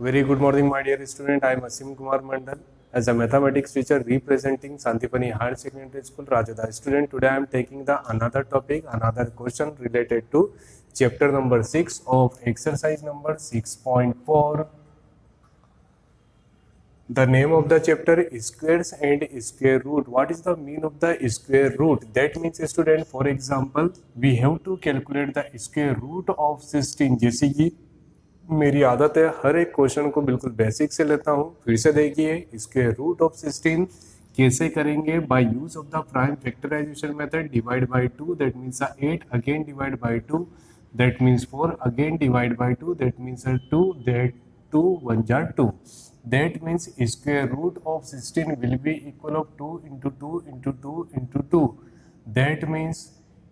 Very good morning, my dear student. I am Asim Kumar Mandal. As a mathematics teacher representing Santipani Higher Secondary School, Rajada. Student, today I am taking the another topic, another question related to chapter number 6 of exercise number 6.4. The name of the chapter is squares and square root. What is the mean of the square root? That means, student, for example, we have to calculate the square root of 16. जैसे कि मेरी आदत है हर एक question को बिल्कुल basic से लेता हूँ। फिर से देखिए, स्क्वायर रूट ऑफ 16 कैसे करेंगे? By use of the prime factorisation method, divide by 2 that means 8, again divide by 2 that means 4, again divide by 2 that means 2, that 2 1 जा 2, that means square root of 16 will be equal of 2 into 2 into 2 into 2, that means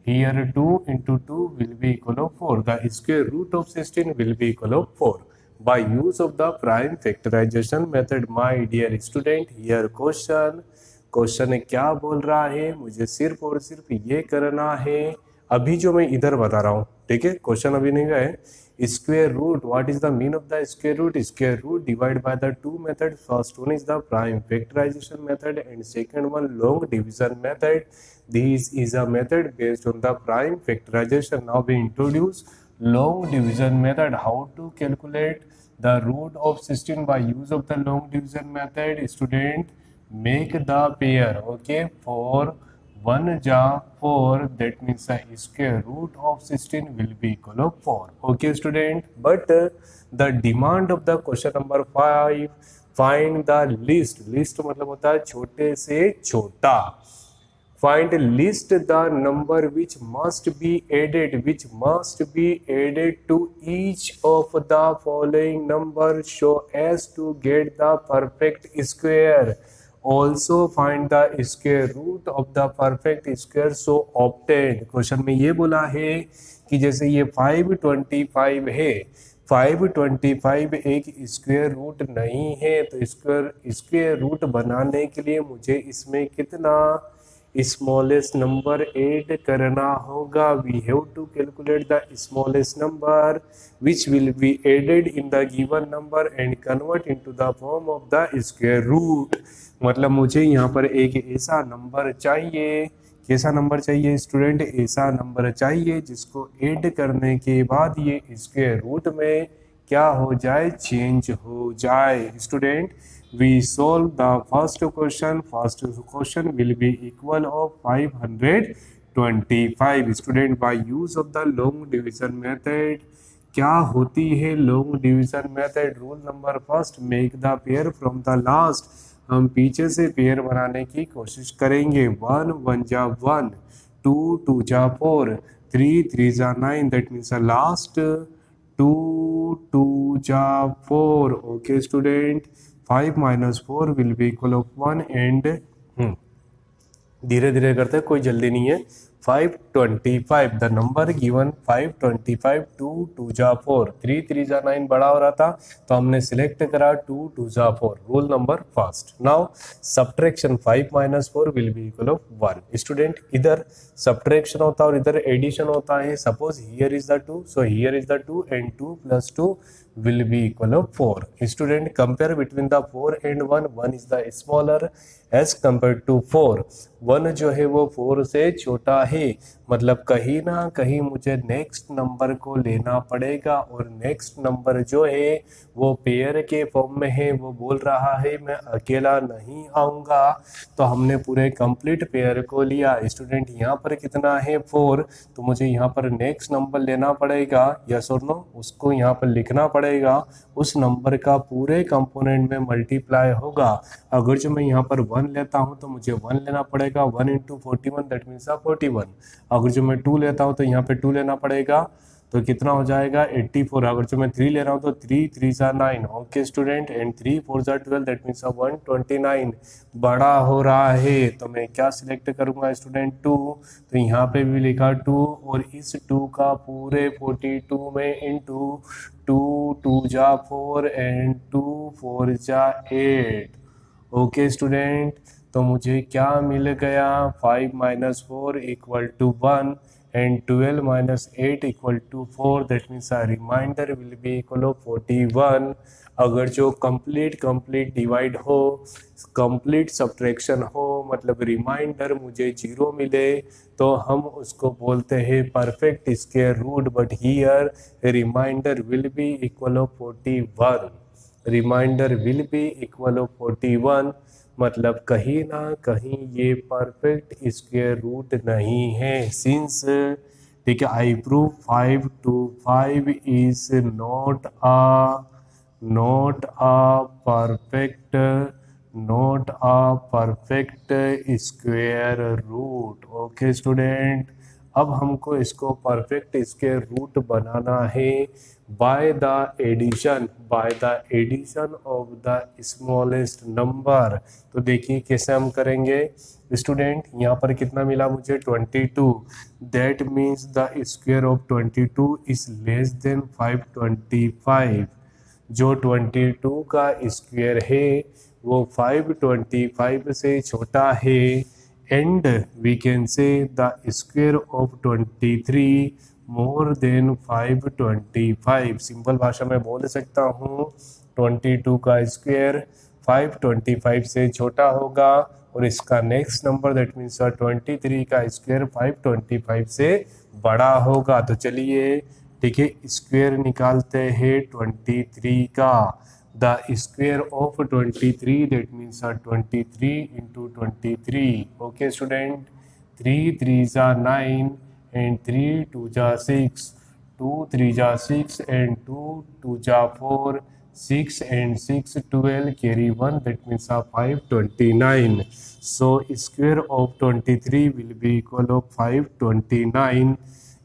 here 2 into 2 will be equal of 4. The square root of 16 will be equal of 4. By use of the prime factorization method, my dear student, here question क्या बोल रहा है? मुझे सिर्फ और सिर्फ ये करना है अभी जो मैं इधर बता रहा हूँ, ठीक है? क्वेश्चन अभी नहीं गए। Square root, what is the mean of the square root? Square root divide by the two method. First one is the prime factorisation method and second one long division method. This is a method based on the prime factorization. Now we introduce long division method. How to calculate the root of 16 by use of the long division method? Student, make the pair. Okay, for 1 ja 4, that means the square root of 16 will be equal of 4. Okay, student. But the demand of the question number 5, find the least. Least मतलब होता है छोटे से छोटा. Find list the number which must be added to each of the following number so as to get the perfect square. Also find the square root of the perfect square so obtained. Question में ये बोला है कि जैसे ये 525 है, 525 एक square root नहीं है, तो स्क्वायर रूट बनाने के लिए मुझे इसमें कितना स्मॉलेस्ट नंबर ऐड करना होगा? We have to calculate the smallest number which will be added in the given number and convert into the form of the square root. मतलब मुझे यहाँ पर एक ऐसा नंबर चाहिए. कैसा नंबर चाहिए स्टूडेंट? ऐसा नंबर चाहिए जिसको ऐड करने के बाद ये स्क्वायर रूट में क्या हो जाए? चेंज हो जाए. Student, we solve the first question. First question will be equal of 525. Student, by use of the long division method, क्या होती है long division method? Rule number first, make the pair from the last. हम पीछे से pair बनाने की कोशिश करेंगे. 1 1 जा 1, 2 2 जा 4, 3 3 जा 9, दैट मीन्स लास्ट 2 2 जा 4. Okay student, 5 minus 4 will be equal of 1 and धीरे धीरे करते हैं, कोई जल्दी नहीं है. 525 द नंबर गिवन 525, 2 2 जा 4, 3 3 जा 9 बड़ा हो रहा था तो हमने सिलेक्ट करा 2 2 जा 4. Rule number first. Now subtraction 5 minus 4 will be equal of 1. Student, इधर सब्ट्रैक्शन होता है और इधर एडिशन होता है. Suppose here is the 2, so here is the 2 and 2 plus 2 will be equal of 4. Student, compare between the 4 and 1. 1 is the smaller as compared to 4. 1 जो है वो 4 से छोटा है. मतलब कहीं ना कहीं मुझे नेक्स्ट नंबर को लेना पड़ेगा और नेक्स्ट नंबर जो है वो पेयर के फॉर्म में है. वो बोल रहा है मैं अकेला नहीं आऊँगा, तो हमने पूरे कंप्लीट पेयर को लिया. स्टूडेंट, यहाँ पर कितना है? 4. तो मुझे यहाँ पर नेक्स्ट नंबर लेना पड़ेगा. यस और नो? उसको यहाँ पर लिखना पड़ेगा. उस नंबर का पूरे कंपोनेंट में मल्टीप्लाई होगा. अगर जो मैं यहाँ पर 1 लेता हूँ तो मुझे 1 लेना पड़ेगा. 1 into 41 दैट मीन्स 41. अगर जो मैं 2 लेता हूँ तो यहाँ पे 2 लेना पड़ेगा, तो कितना हो जाएगा? 84. अगर जो मैं 3 ले रहा हूँ तो 3 3 जा 9. ओके स्टूडेंट, एंड 3 4 जा 12 दैट मीन्स 129. बड़ा हो रहा है तो मैं क्या सिलेक्ट करूँगा स्टूडेंट? 2. तो यहाँ पे भी लिखा 2 और इस 2 का पूरे 42 में इंटू 2 2 जा 4 एंड 2 4 जा 8. ओके स्टूडेंट, तो मुझे क्या मिल गया? 5 minus 4 equal to 1 and 12 minus 8 equal to 4. That means our remainder will be equal to 41. अगर जो कंप्लीट डिवाइड हो, कंप्लीट सब्ट्रैक्शन हो, मतलब रिमाइंडर मुझे 0 मिले, तो हम उसको बोलते हैं perfect square root. But here reminder will be equal of 41, reminder will be equal of 41, मतलब कहीं ना कहीं ये परफेक्ट स्क्वायर रूट नहीं है। सिंस, ठीक है, I prove 5 to 5 is not a perfect square root. Okay student, अब हमको इसको परफेक्ट स्क्वायर रूट बनाना है by the addition of the smallest number. तो देखिए कैसे हम करेंगे स्टूडेंट। यहाँ पर कितना मिला मुझे 22, that means the square of 22 is less than 525। जो 22 का स्क्वायर है वो 525 से छोटा है, and we can say the square of 23 more than 525। Simple भाषा में बोल सकता हूँ 22 का स्क्वायर 525 से छोटा होगा, और इसका नेक्स्ट नंबर दैट मीन्स 23 का स्क्वायर 525 से बड़ा होगा। तो चलिए ठीक है, स्क्वायर निकालते हैं 23 का। The square of 23 that means 23 into 23। Okay student, 3 3 जा 9 and 3 2 जा 6, 2 3 जा 6 and 2 2 जा 4, 6 and 6 12, carry 1 that means 529। so square of 23 will be equal of 529।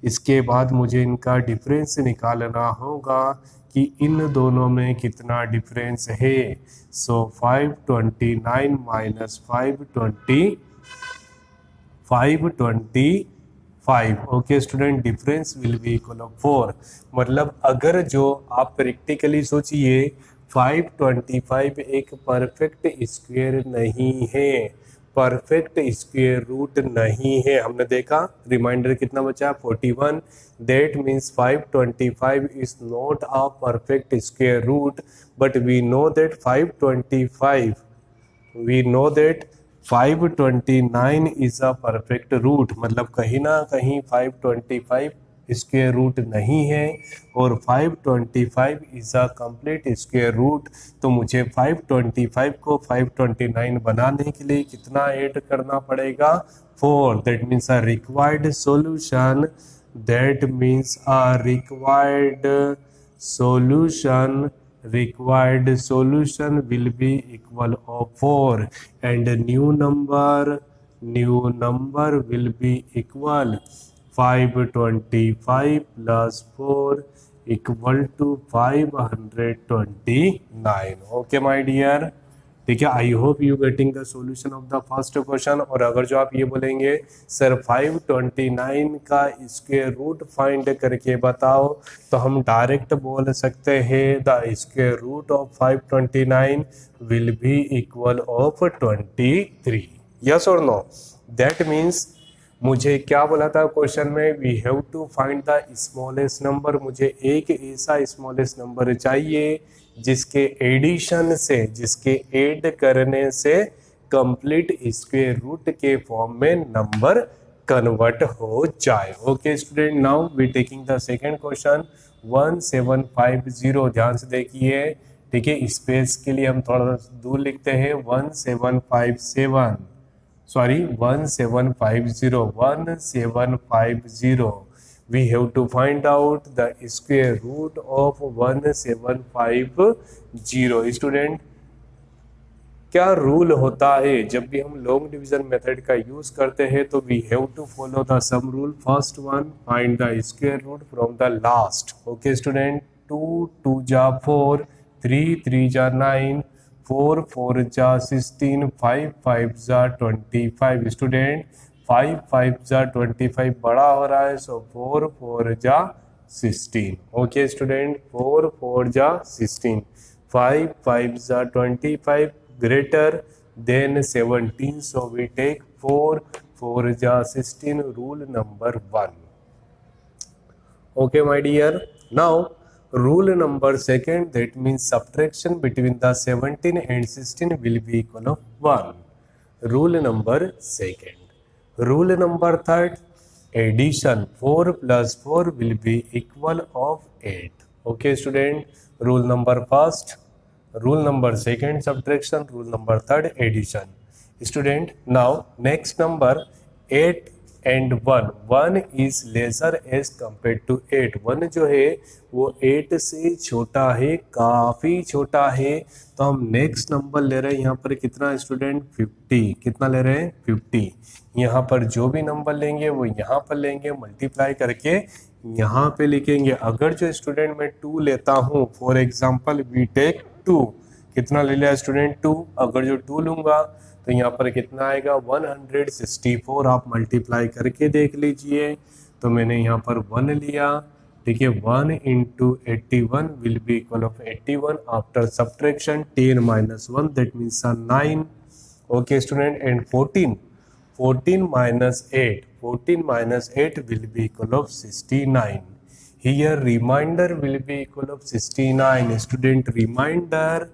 इसके बाद मुझे इनका डिफरेंस निकालना होगा कि इन दोनों में कितना डिफरेंस है। सो 529 minus 525। Okay student, difference will be equal of 4। मतलब अगर जो आप प्रैक्टिकली सोचिए 525 एक परफेक्ट स्क्वायर नहीं है, परफेक्ट स्क्वायर रूट नहीं है। हमने देखा रिमाइंडर कितना बचा 41, that means 525 is not a perfect square root. But we know that 529 is a perfect root. मतलब कहीं ना कहीं 525 स्क्वायर रूट नहीं है और 525 is a complete square root. तो मुझे 525 को 529 बनाने के लिए कितना ऐड करना पड़ेगा 4। That means a required solution, that means a required solution will be equal of 4, and new number will be equal 525 plus 4 equal to 529। Okay my dear, ठीक है। I hope you getting the solution of the first question. और अगर जो आप ये बोलेंगे sir 529 का square root find करके बताओ, तो हम डायरेक्ट बोल सकते हैं the square root of 529 will be equal of 23। Yes और नो? दैट मीन्स मुझे क्या बोला था क्वेश्चन में, we have to find the smallest number. मुझे एक ऐसा स्मॉलेस्ट नंबर चाहिए जिसके एडिशन से, जिसके ऐड करने से कंप्लीट स्क्वायर रूट के फॉर्म में नंबर कन्वर्ट हो जाए। Okay student, now we taking the second question 1750। ध्यान से देखिए, ठीक है। स्पेस के लिए हम थोड़ा दूर लिखते हैं 1750। we have to find out the square root of 1750। Student, क्या रूल होता है जब भी हम लॉन्ग डिवीजन मेथड का यूज करते हैं? तो we have to follow the some rule. First one, find the square root from the last. Okay student, 2 2 जा 4, 3 3 जा 9, 4 4 जा 16, 5 5 जा 25। स्टूडेंट, 5 5 जा 25 बड़ा हो रहा है, सो 4 4 जा 16। ओके स्टूडेंट, 4 4 जा 16, 5 5 जा 25 greater than 17, so we take 4 4 ja 16, rule number 1। okay my dear, now Rule number second, that means subtraction between the 17 and 16 will be equal of 1. Rule number second. Rule number third, addition 4 plus 4 will be equal of 8. Okay student, rule number first, rule number second subtraction, rule number third addition. Student, now next number 8 and 1 is lesser as compare to 8. 1 जो है वो 8 से छोटा है, काफ़ी छोटा है. तो हम नेक्स्ट नंबर ले रहे हैं यहाँ पर कितना स्टूडेंट 50. कितना ले रहे हैं 50. यहाँ पर जो भी नंबर लेंगे वो यहाँ पर लेंगे, मल्टीप्लाई करके यहाँ पे लिखेंगे. अगर जो स्टूडेंट मैं 2 लेता हूँ, फॉर एग्जाम्पल वी टेक 2, कितना ले लिया स्टूडेंट 2. अगर जो 2 लूँगा तो यहाँ पर कितना आएगा 164. आप मल्टीप्लाई करके देख लीजिए. तो मैंने यहाँ पर 1 लिया, ठीक है. 1 into 81 will be equal of 81 after subtraction 10 minus 1 that means 9. Okay student. And 14 minus 8 will be equal of 69. Here reminder will be equal of 69. Student reminder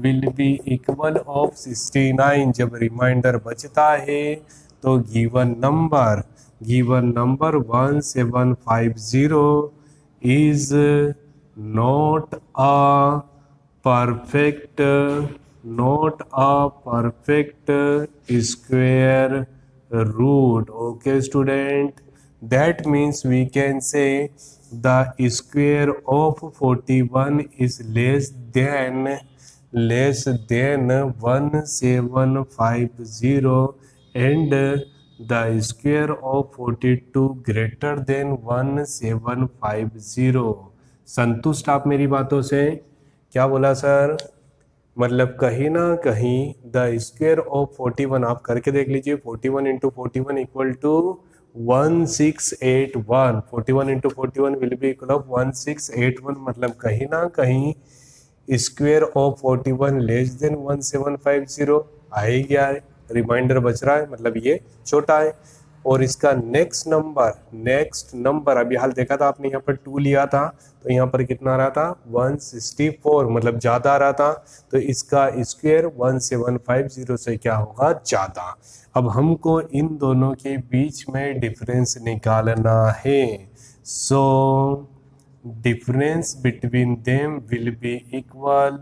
will be equal of 69. जब रिमाइंडर बचता है तो given number 1750 is not a perfect square root. Okay student, that means we can say the square of 41 is less than 1750 and the square of 42 greater than 1750. संतुष्ट आप मेरी बातों से? क्या बोला सर? मतलब कहीं ना कहीं द स्क्वायर ऑफ 41 आप करके देख लीजिए. 41 into 41 equal to 1681. 41 into 41 will be equal of 1681. मतलब कहीं ना कहीं स्क्वायर ऑफ 41 लेस देन 1750 आ ही गया है. रिमाइंडर बच रहा है, मतलब ये छोटा है. और इसका नेक्स्ट नंबर अभी हाल देखा था आपने, यहाँ पर 2 लिया था तो यहाँ पर कितना आ रहा था 164, मतलब ज़्यादा आ रहा था. तो इसका स्क्वायर 1750 से क्या होगा ज़्यादा. अब हमको इन दोनों के बीच में डिफरेंस निकालना है. सो difference between them will be equal.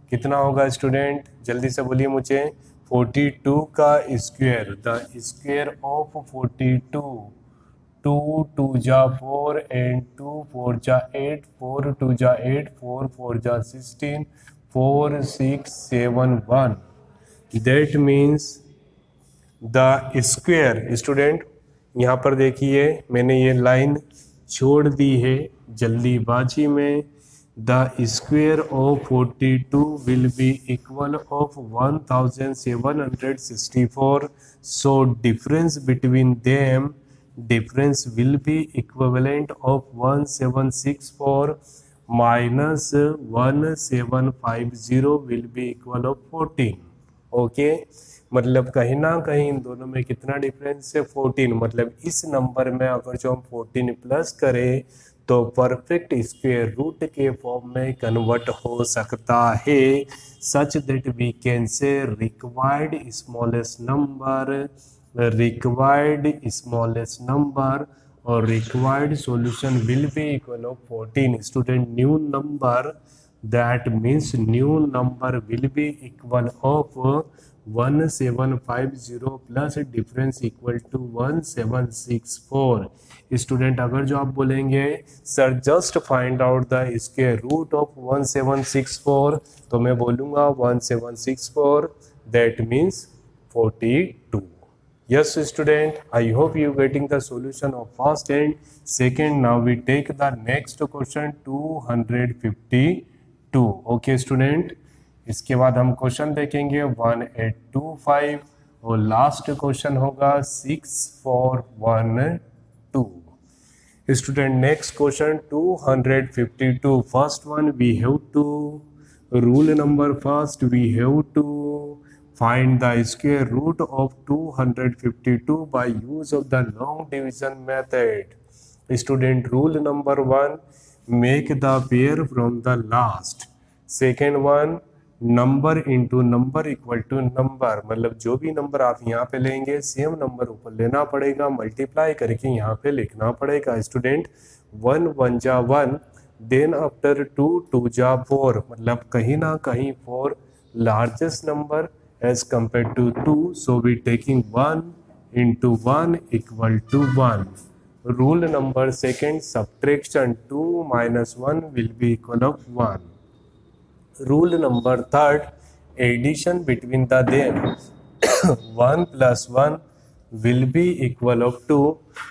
कितना होगा स्टूडेंट? जल्दी से बोलिए मुझे. 42 का स्क्वायर, द स्क्वायर ऑफ 42, 2 2 जा 4 एंड 2 4 जा 8, 4 2 जा 8, 4 4 जा 16, 4 6 7 1. That means the square. Student यहाँ पर देखिए मैंने ये लाइन छोड़ दी है जल्दीबाजी में. The square of 42 will be equal of 1764. So difference between them, difference will be equivalent of 1764 minus 1750 will be equal of 14. Okay, मतलब कहीं ना कहीं इन दोनों में कितना डिफरेंस है 14. मतलब इस नंबर में अगर जो हम 14 प्लस करें तो परफेक्ट स्क्वायर रूट के फॉर्म में कन्वर्ट हो सकता है. Such that we can say required smallest number और required solution will be equal of 14. Student new number, that means new number will be equal of 1750 plus difference equal to 1764. Student अगर जो आप बोलेंगे sir just find out the square root of 1764, तो मैं बोलूँगा 1764 that means 42. Yes student, I hope you getting the solution of first and second. Now we take the next question 252. Okay student, इसके बाद हम क्वेश्चन देखेंगे 1825 और last question होगा 6412. Student next question 252. First one we have to rule number first we have to find the square root of 252 by use of the long division method. Student, rule number 1, make the pair from the last. Second one, number into number equal to number, मतलब जो भी number आप यहाँ पे लेंगे same number ऊपर लेना पड़ेगा, मल्टीप्लाई करके यहाँ पे लिखना पड़ेगा स्टूडेंट. 1 1 जा 1, देन आफ्टर 2 2 जा 4, मतलब कहीं ना कहीं 4 largest number as compare to 2, so we taking 1 into 1 equal to 1. Rule number second, subtraction 2 minus 1 will be equal of 1. Rule number third, addition between the them 1 plus 1 will be equal of 2.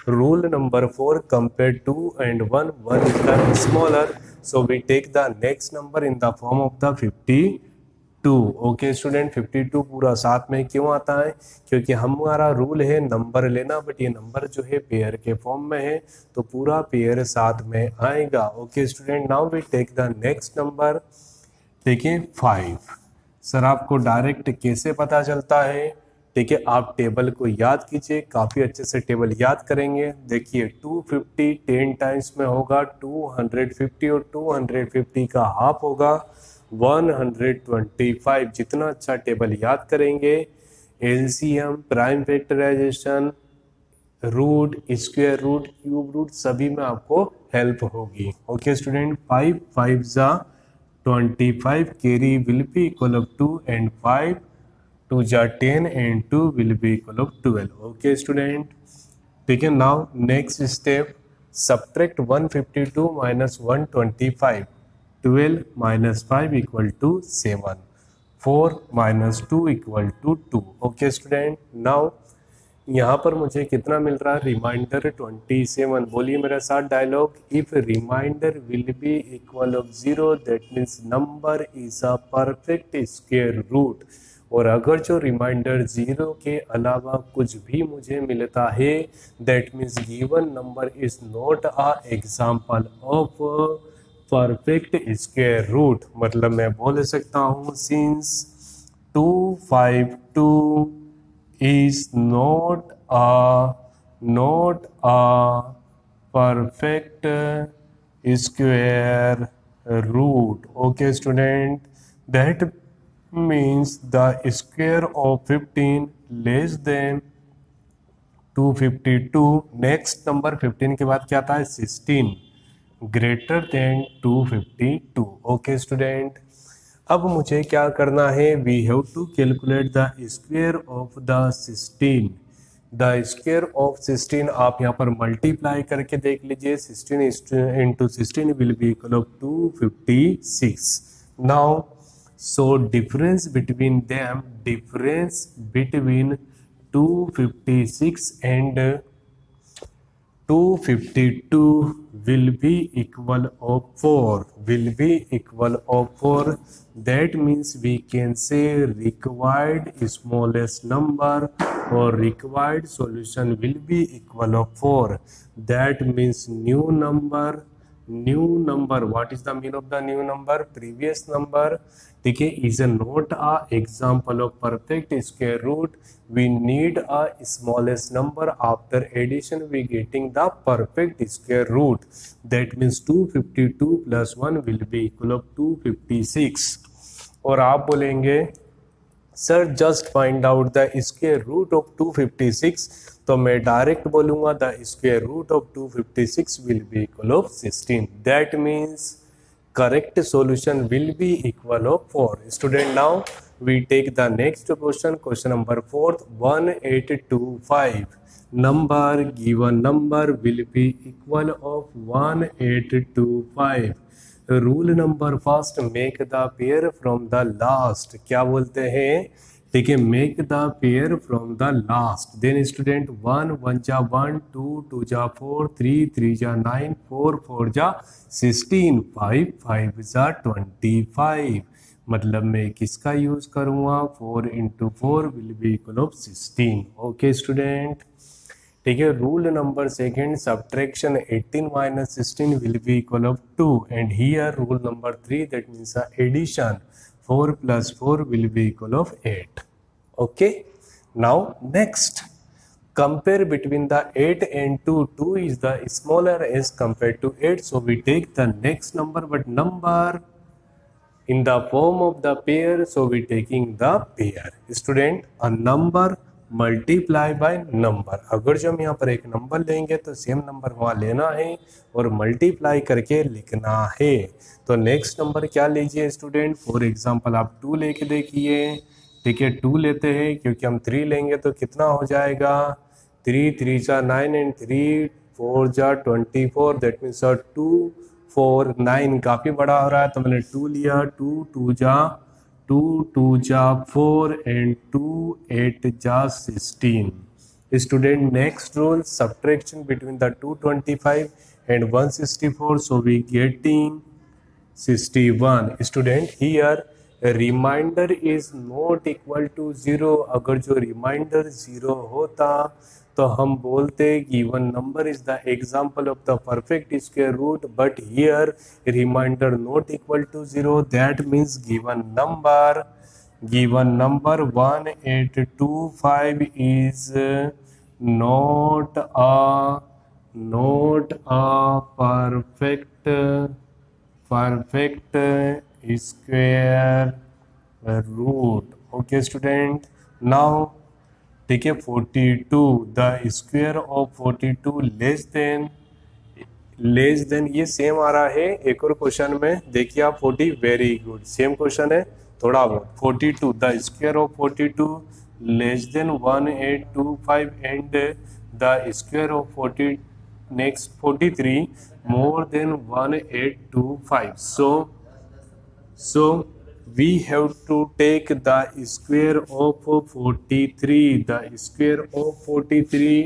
Rule number 4, compare 2 and 1, 1 is the smaller, so we take the next number in the form of the 52. Okay student, 52 पूरा साथ में क्यों आता है? क्योंकि हमारा rule है number लेना, बट ये नंबर जो है पेयर के फॉर्म में है तो पूरा पेयर साथ में आएगा. Okay student, now we take the next number. देखिए 5. सर आपको डायरेक्ट कैसे पता चलता है? ठीक है, आप टेबल को याद कीजिए, काफ़ी अच्छे से टेबल याद करेंगे. देखिए 250 10 टाइम्स में होगा 250 और 250 का हाफ होगा 125. जितना अच्छा टेबल याद करेंगे, LCM, prime factorisation, root, square root, cube root सभी में आपको हेल्प होगी. ओके स्टूडेंट, 5 5 जा 25, carry will be equal of 2 and 5 2 जा 10 and 2 will be equal of 12. Okay student, ठीक है. Now next step, subtract 152 minus 125. 12 minus 5 equal to 7. 4 minus 2 equal to 2. Okay student, now यहाँ पर मुझे कितना मिल रहा है? रिमाइंडर 27. बोलिए मेरे साथ dialogue. If reminder will be equal of 0 that means number is a perfect square root. और अगर जो रिमाइंडर 0 के अलावा कुछ भी मुझे मिलता है that means given number is not a example of perfect square root. मतलब मैं बोल सकता हूँ since 252 is not a perfect square root. Okay student, that means the square of 15 less than 252. Next number 15 के बाद क्या आता है? 16 ग्रेटर देन 252. ओके स्टूडेंट, अब मुझे क्या करना है? We have to calculate the square of the 16. The square of 16 आप यहाँ पर मल्टीप्लाई करके देख लीजिए. 16 into 16 will be equal of 256. Now so difference between them, difference between 256 and 252 will be equal of 4. Will be equal of 4. That means we can say required smallest number or required solution will be equal of 4. That means new number. What is the mean of the new number? Previous number. ठीक है, is not a example of perfect square root. We need a smallest number. After addition we getting the perfect square root. That means 252 plus 1 will be equal of 256. और आप बोलेंगे sir just find out the square root of 256. तो मैं direct बोलूंगा the square root of 256 will be equal of 16. That means correct solution will be equal of 4. Student, now we take the next question number 4. 1825. Number, given number will be equal of 1825. Rule number first, make the pair from the last. क्या बोलते हैं? ठीक है, make the pair from the last. Then student, 1 1 जा 1, 2 2 जा 4, 3 3 जा 9, 4 4 जा 16, 5 5 जा 25. मतलब मैं किसका यूज करूँगा? 4 into 4 will be equal of 16. Okay student, ठीक है. Rule number second, subtraction 18 minus 16 will be equal of 2. And here rule number 3, that means addition 4 plus 4 will be equal of 8. Okay, now next compare between the 8 and 2. 2 is the smaller as compared to 8, so we take the next number, but number in the form of the pair, so we taking the pair. Student, a number multiply by number, अगर जो हम यहाँ पर एक number लेंगे तो same number वहाँ लेना है और मल्टीप्लाई करके लिखना है। तो नेक्स्ट नंबर क्या लीजिए स्टूडेंट, फॉर एग्जांपल आप 2 लेके देखिए। ठीक है, 2 लेते हैं क्योंकि हम 3 लेंगे तो कितना हो जाएगा, 3 3 जा 9 एंड 3 4 जा 24, दैट मीन्स 2 4 9 काफ़ी बड़ा हो रहा है तो मैंने 2 लिया। 2 2 जा 2 2 जा 4 एंड 2 8 जा 16। Student, next rule, subtraction between the 225 and 164, so we getting 61। Student, here remainder is not equal to 0। अगर जो रिमाइंडर 0 होता तो हम बोलते given number is the example of the perfect square root, but here remainder not equal to 0, that means given number 1825 is not a perfect square root. Okay student, now ठीक है 42, the square of 42 less than ये same आ रहा है एक और question में, देखिए आप 40, वेरी गुड, सेम क्वेश्चन है थोड़ा बहुत। 42, the square of 42 less than 1825 and the square of 40 next 43 more than 1825, so we have to take the square of 43. The square of 43,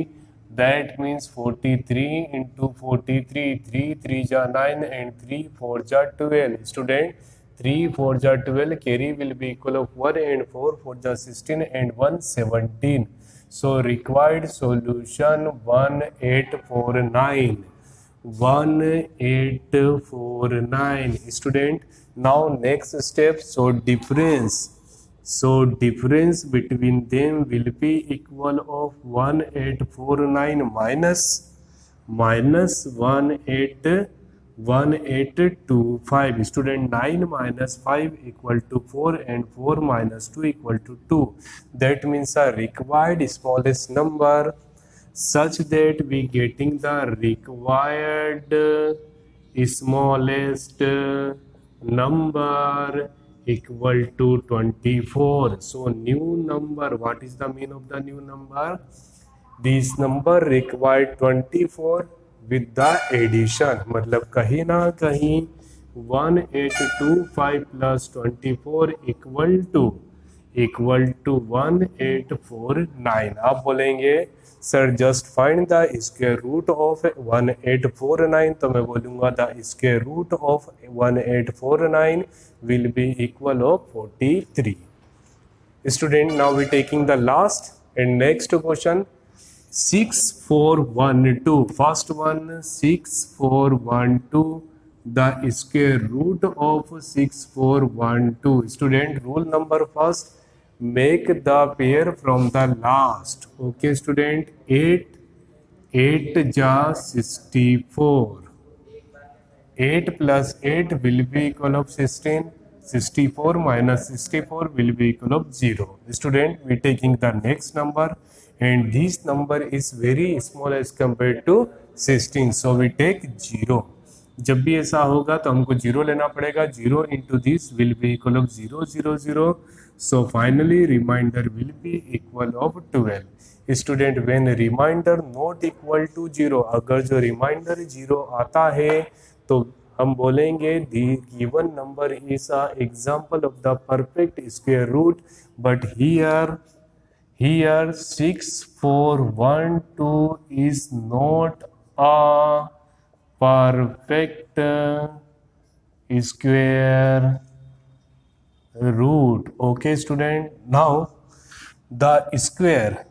that means 43 into 43, 3 3 ja 9 and 3 4 ja 12. Student, 3 4 ja 12, carry will be equal of 1 and 4 4 ja 16 and 1 17. So required solution 1849. 1849. Student, now next step, so difference between them will be equal of 1849 minus 1825. Student, 9 minus 5 equal to 4 and 4 minus 2 equal to 2. That means a required smallest number such that we getting the required smallest number equal to 24. So new number, what is the mean of the new number? This number required 24 with the addition, मतलब कहीं ना कहीं 1825 plus 24 equal to 1849. आप बोलेंगे sir just find the square root of 1849, तो मैं बोलूँगा the square root of 1849 will be equal of 43. Student, now we taking the last and next question 6412. First one 6412, the square root of 6412. Student, rule number first, make the pair from the last. Okay student, 8 ja 64, 8 plus 8 will be equal of 16, 64 minus 64 will be equal of 0. Student, we taking the next number and this number is very small as compared to 16, so we take 0. जब भी ऐसा होगा तो हमको 0 लेना पड़ेगा. 0 into this will be equal of 0 0 0. So finally remainder will be equal of 12. Student, when remainder not equal to 0, अगर जो remainder 0 आता है तो हम बोलेंगे the given number is a example of the perfect square root, but here 6412 is not a perfect square root. Okay student, now the square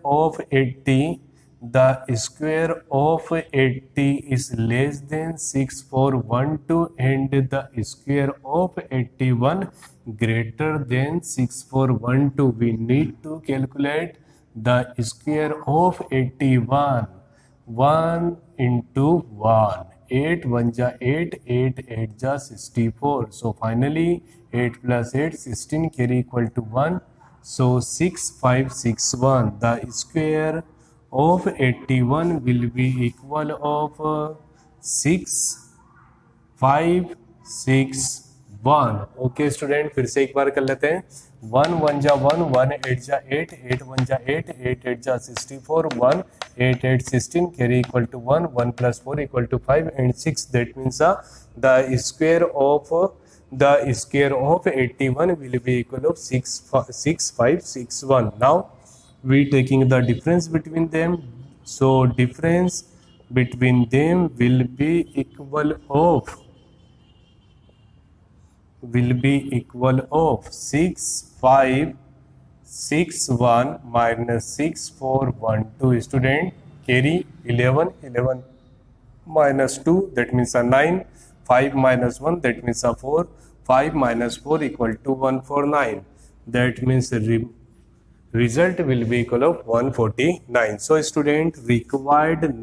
of 80, the square of 80 is less than 6412 and the square of 81 greater than 6412. We need to calculate the square of 81. 1 into 1. 8 1 ja 8, 8 8 ja 64. So finally 8 plus 8 16 carry equal to 1. So 6561. The square of 81 will be equal of 6561. Okay student, फिर से एक बार कर लेते हैं. 1 1 जा 1, 1 8 जा 8, 8 1 जा 8, 8 8 जा 64, 1 8 8 16 carry equal to 1, 1 plus 4 equal to 5 and 6. That means the square of 81 will be equal of 6561. Now we taking the difference between them. So difference between them will be equal of 6561 minus 6412. Student, carry 11, 11 minus 2, that means a 9, 5 minus 1, that means a 4, 5 minus 4 equal to 149. That means the result will be equal of 149. So student, required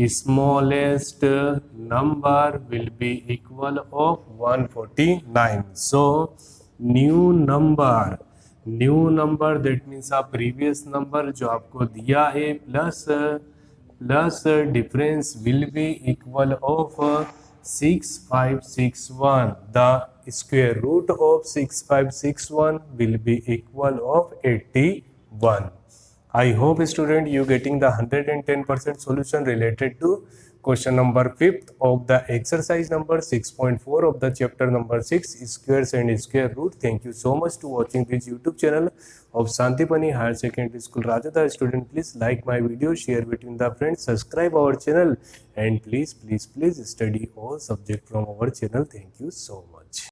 smallest number will be equal of 149. So new number, that means a previous number जो आपको दिया है plus difference will be equal of 6561. The square root of 6561 will be equal of 81. I hope student you getting the 110% solution related to question number 5th of the exercise number 6.4 of the chapter number 6, squares and square root. Thank you so much to watching this YouTube channel of Santipani Higher Secondary School Rajada. Student, please like my video, share between the friends, subscribe our channel, and please study all subject from our channel. Thank you so much.